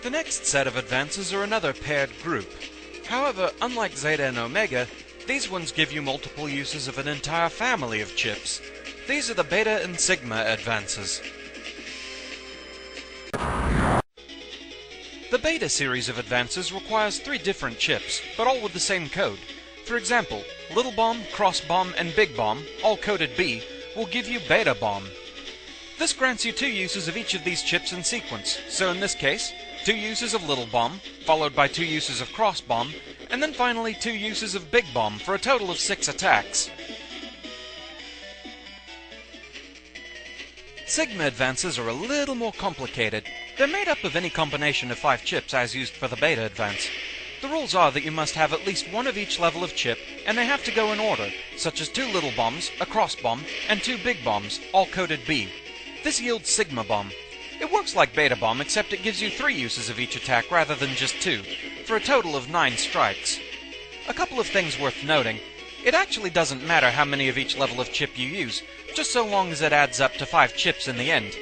The next set of advances are another paired group. However, unlike Zeta and Omega, these ones give you multiple uses of an entire family of chips. These are the Beta and Sigma advances. The Beta series of advances requires 3 different chips, but all with the same code. For example, Little Bomb, Cross Bomb, and Big Bomb, all coded B, will give you Beta Bomb. This grants you 2 uses of each of these chips in sequence, so in this case, 2 uses of Little Bomb, followed by 2 uses of Cross Bomb, and then finally 2 uses of Big Bomb for a total of 6 attacks. Sigma advances are a little more complicated. They're made up of any combination of 5 chips as used for the Beta advance. The rules are that you must have at least 1 of each level of chip, and they have to go in order, such as 2 Little Bombs, a Cross Bomb, and 2 Big Bombs, all coded B. This yields Sigma Bomb. It works like Beta Bomb, except it gives you 3 uses of each attack rather than just 2, for a total of 9 strikes. A couple of things worth noting. It actually doesn't matter how many of each level of chip you use, just so long as it adds up to 5 chips in the end.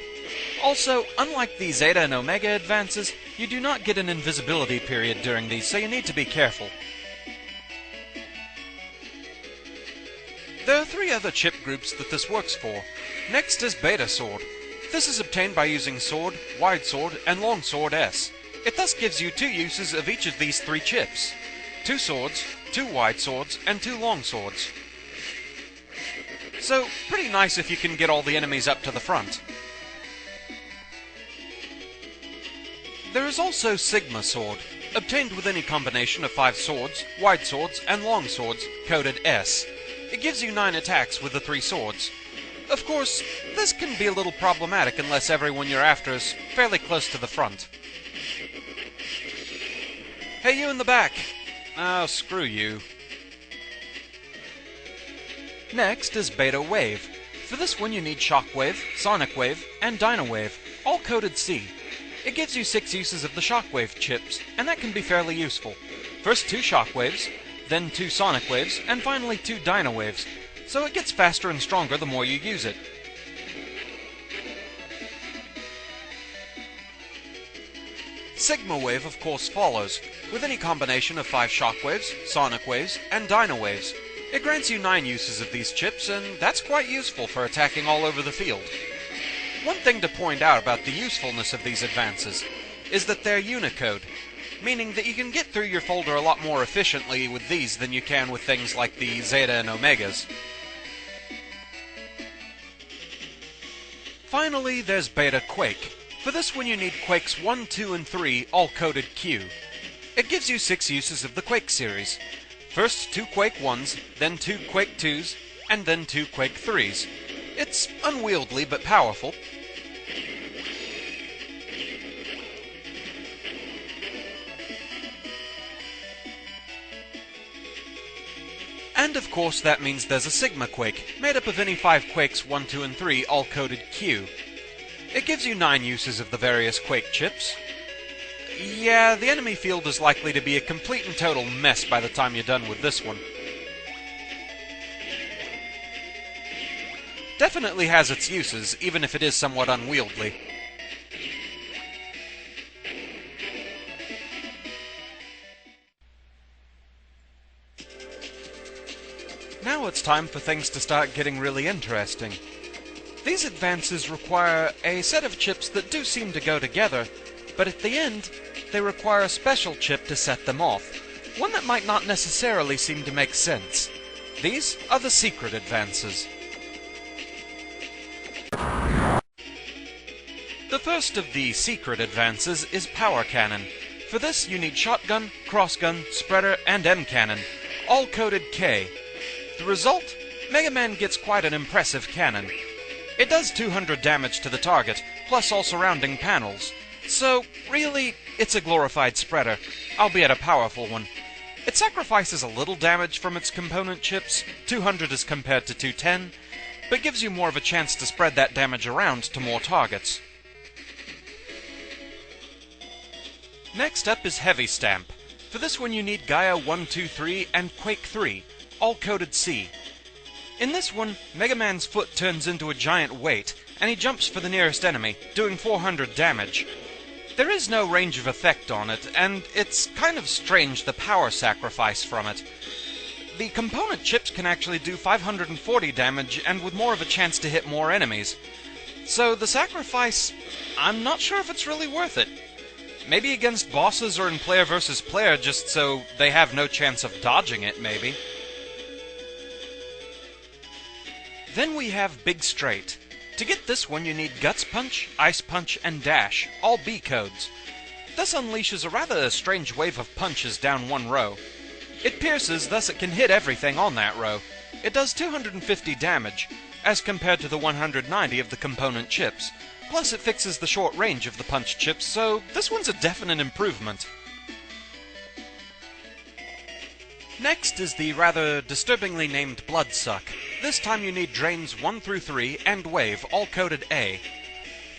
Also, unlike the Zeta and Omega advances, you do not get an invisibility period during these, so you need to be careful. There are 3 other chip groups that this works for. Next is Beta Sword. This is obtained by using Sword, Wide Sword, and Long Sword S. It thus gives you 2 uses of each of these 3 chips. 2 swords, 2 wide swords, and 2 long swords. So, pretty nice if you can get all the enemies up to the front. There is also Sigma Sword, obtained with any combination of 5 swords, wide swords, and long swords, coded S. It gives you 9 attacks with the 3 swords. Of course, this can be a little problematic unless everyone you're after is fairly close to the front. Hey, you in the back! Oh, screw you. Next is Beta Wave. For this one you need Shockwave, Sonic Wave, and Dino Wave, all coded C. It gives you 6 uses of the Shockwave chips, and that can be fairly useful. First 2 Shockwaves, then 2 Sonic Waves, and finally 2 Dino Waves, so it gets faster and stronger the more you use it. Sigma Wave of course follows, with any combination of 5 Shockwaves, Sonic Waves, and Dino Waves. It grants you 9 uses of these chips, and that's quite useful for attacking all over the field. One thing to point out about the usefulness of these advances is that they're Unicode, meaning that you can get through your folder a lot more efficiently with these than you can with things like the Zeta and Omegas. Finally, there's Beta Quake. For this one you need Quakes 1, 2, and 3, all coded Q. It gives you 6 uses of the Quake series. First 2 Quake 1s, then 2 Quake 2s, and then 2 Quake 3s. It's unwieldy but powerful. And of course that means there's a Sigma Quake, made up of any 5 Quakes 1, 2, and 3, all coded Q. It gives you 9 uses of the various Quake chips. Yeah, the enemy field is likely to be a complete and total mess by the time you're done with this one. Definitely has its uses, even if it is somewhat unwieldy. Now it's time for things to start getting really interesting. These advances require a set of chips that do seem to go together, but at the end, they require a special chip to set them off, one that might not necessarily seem to make sense. These are the secret advances. The first of the secret advances is Power Cannon. For this you need Shotgun, Crossgun, Spreader, and M-Cannon, all coded K. The result? Megaman gets quite an impressive cannon. It does 200 damage to the target, plus all surrounding panels. So, really, it's a glorified spreader, albeit a powerful one. It sacrifices a little damage from its component chips, 200 as compared to 210, but gives you more of a chance to spread that damage around to more targets. Next up is Heavy Stamp. For this one you need Gaia 1, 2, 3, and Quake 3, all coded C. In this one, Megaman's foot turns into a giant weight, and he jumps for the nearest enemy, doing 400 damage. There is no range of effect on it, and it's kind of strange the power sacrifice from it. The component chips can actually do 540 damage, and with more of a chance to hit more enemies. So the sacrifice, I'm not sure if it's really worth it. Maybe against bosses or in player versus player, just so they have no chance of dodging it, maybe. Then we have Big Straight. To get this one you need Guts Punch, Ice Punch, and Dash, all B codes. This unleashes a rather strange wave of punches down one row. It pierces, thus it can hit everything on that row. It does 250 damage, as compared to the 190 of the component chips. Plus it fixes the short range of the punch chips, so this one's a definite improvement. Next is the rather disturbingly named Bloodsuck. This time you need Drains 1 through 3 and Wave, all coded A.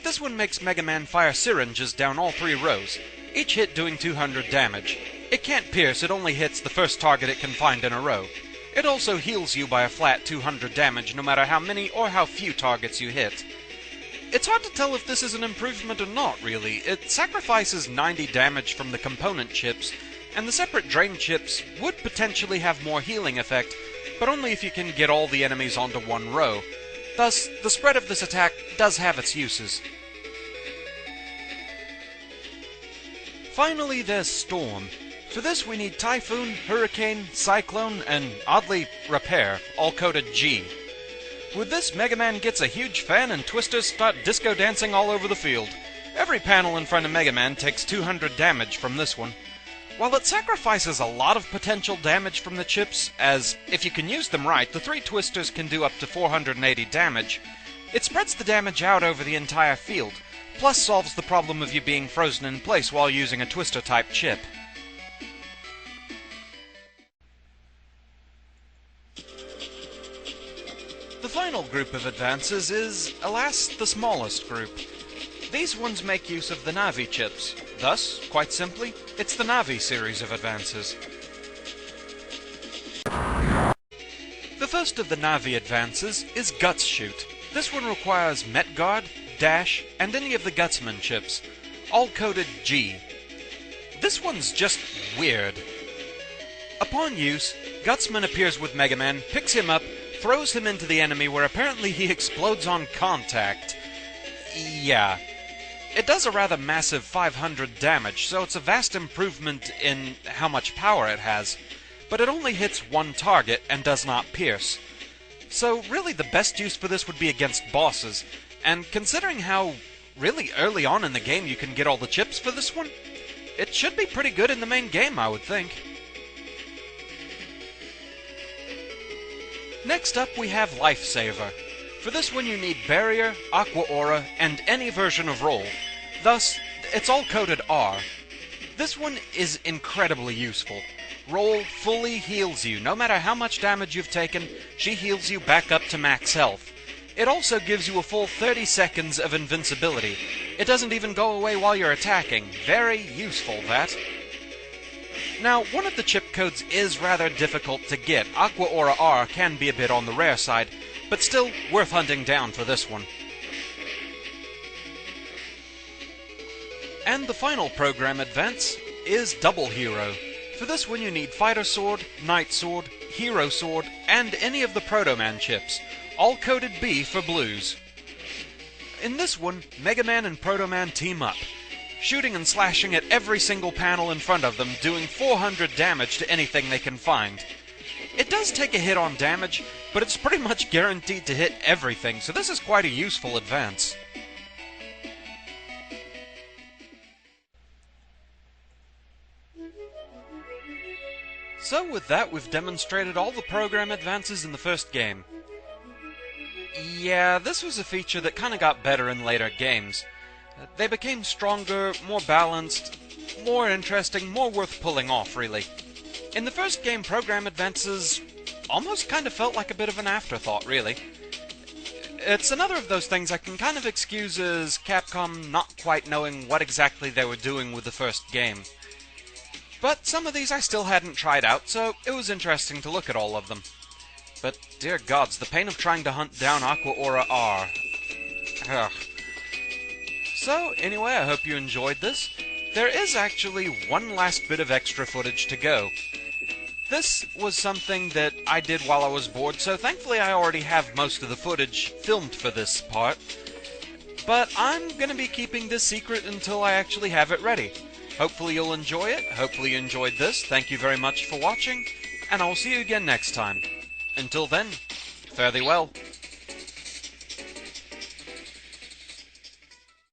This one makes Megaman fire syringes down all 3 rows, each hit doing 200 damage. It can't pierce, it only hits the first target it can find in a row. It also heals you by a flat 200 damage no matter how many or how few targets you hit. It's hard to tell if this is an improvement or not, really. It sacrifices 90 damage from the component chips, and the separate drain chips would potentially have more healing effect, but only if you can get all the enemies onto one row. Thus, the spread of this attack does have its uses. Finally, there's Storm. For this we need Typhoon, Hurricane, Cyclone, and, oddly, Repair, all coded G. With this, Mega Man gets a huge fan and twisters start disco dancing all over the field. Every panel in front of Mega Man takes 200 damage from this one. While it sacrifices a lot of potential damage from the chips, as, if you can use them right, the 3 twisters can do up to 480 damage, it spreads the damage out over the entire field, plus solves the problem of you being frozen in place while using a twister-type chip. The final group of advances is, alas, the smallest group. These ones make use of the Navi chips. Thus, quite simply, it's the Navi series of advances. The first of the Navi advances is Guts Shoot. This one requires Met Guard, Dash, and any of the Gutsman chips, all coded G. This one's just weird. Upon use, Gutsman appears with Mega Man, picks him up, throws him into the enemy where apparently he explodes on contact. Yeah. It does a rather massive 500 damage, so it's a vast improvement in how much power it has, but it only hits one target and does not pierce. So really the best use for this would be against bosses, and considering how really early on in the game you can get all the chips for this one, it should be pretty good in the main game, I would think. Next up we have Lifesaver. For this one you need Barrier, Aqua Aura, and any version of Roll. Thus, it's all coded R. This one is incredibly useful. Roll fully heals you. No matter how much damage you've taken, she heals you back up to max health. It also gives you a full 30 seconds of invincibility. It doesn't even go away while you're attacking. Very useful, that. Now, one of the chip codes is rather difficult to get. Aqua Aura R can be a bit on the rare side, but still worth hunting down for this one. And the final program advance is Double Hero. For this one you need Fighter Sword, Knight Sword, Hero Sword, and any of the Proto Man chips, all coded B for blues. In this one, Mega Man and Proto Man team up, shooting and slashing at every single panel in front of them, doing 400 damage to anything they can find. It does take a hit on damage, but it's pretty much guaranteed to hit everything, so this is quite a useful advance. So with that, we've demonstrated all the program advances in the first game. Yeah, this was a feature that kinda got better in later games. They became stronger, more balanced, more interesting, more worth pulling off, really. In the first game, program advances almost kind of felt like a bit of an afterthought, really. It's another of those things I can kind of excuse as Capcom not quite knowing what exactly they were doing with the first game. But some of these I still hadn't tried out, so it was interesting to look at all of them. But, dear gods, the pain of trying to hunt down Aqua Aura R. Ugh. So, anyway, I hope you enjoyed this. There is actually one last bit of extra footage to go. This was something that I did while I was bored, so thankfully I already have most of the footage filmed for this part. But I'm gonna be keeping this secret until I actually have it ready. Hopefully you'll enjoy it, hopefully you enjoyed this, thank you very much for watching, and I'll see you again next time. Until then, fare thee well.